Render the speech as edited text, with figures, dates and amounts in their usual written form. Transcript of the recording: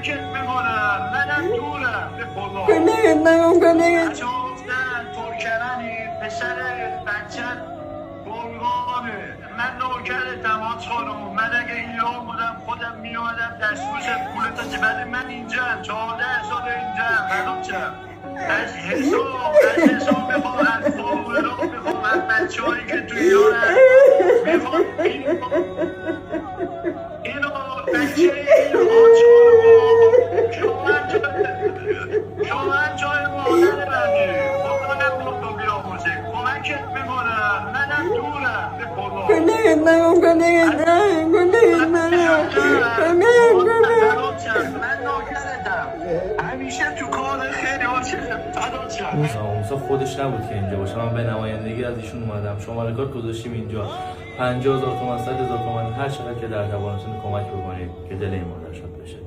کمکت میکنم، منم دورم به خدا. کنه نگم کنه بچه ها گفتن ترکرنی پسر بچه گلگانه. من نوکرتم آج خانم. من اگه ایران بودم خودم میومدم دستوش پولتا که ولی من اینجا 14 سال اینجا فداچم. از حساب میخوام، از فاوره میخوام، از بچه هایی که تو ایرانم میخوام اینو بچه این آج خانم شما جای مادر بنده خودم رو بیاموزه. کمکت میکنم، منم دورم به خدا. کنه نگم کنه من نوکرتم، همیشه تو کار خیلی فداچم. موسی خودش نبود که اینجا باشه، من به نمایندگی از ایشون اومدم. شماره کارت گذاشتیم اینجا، 50,000 تومان 100,000 تومان هر چقدر که در توانتون کمک بکنید که دل این مادر شاد بشه.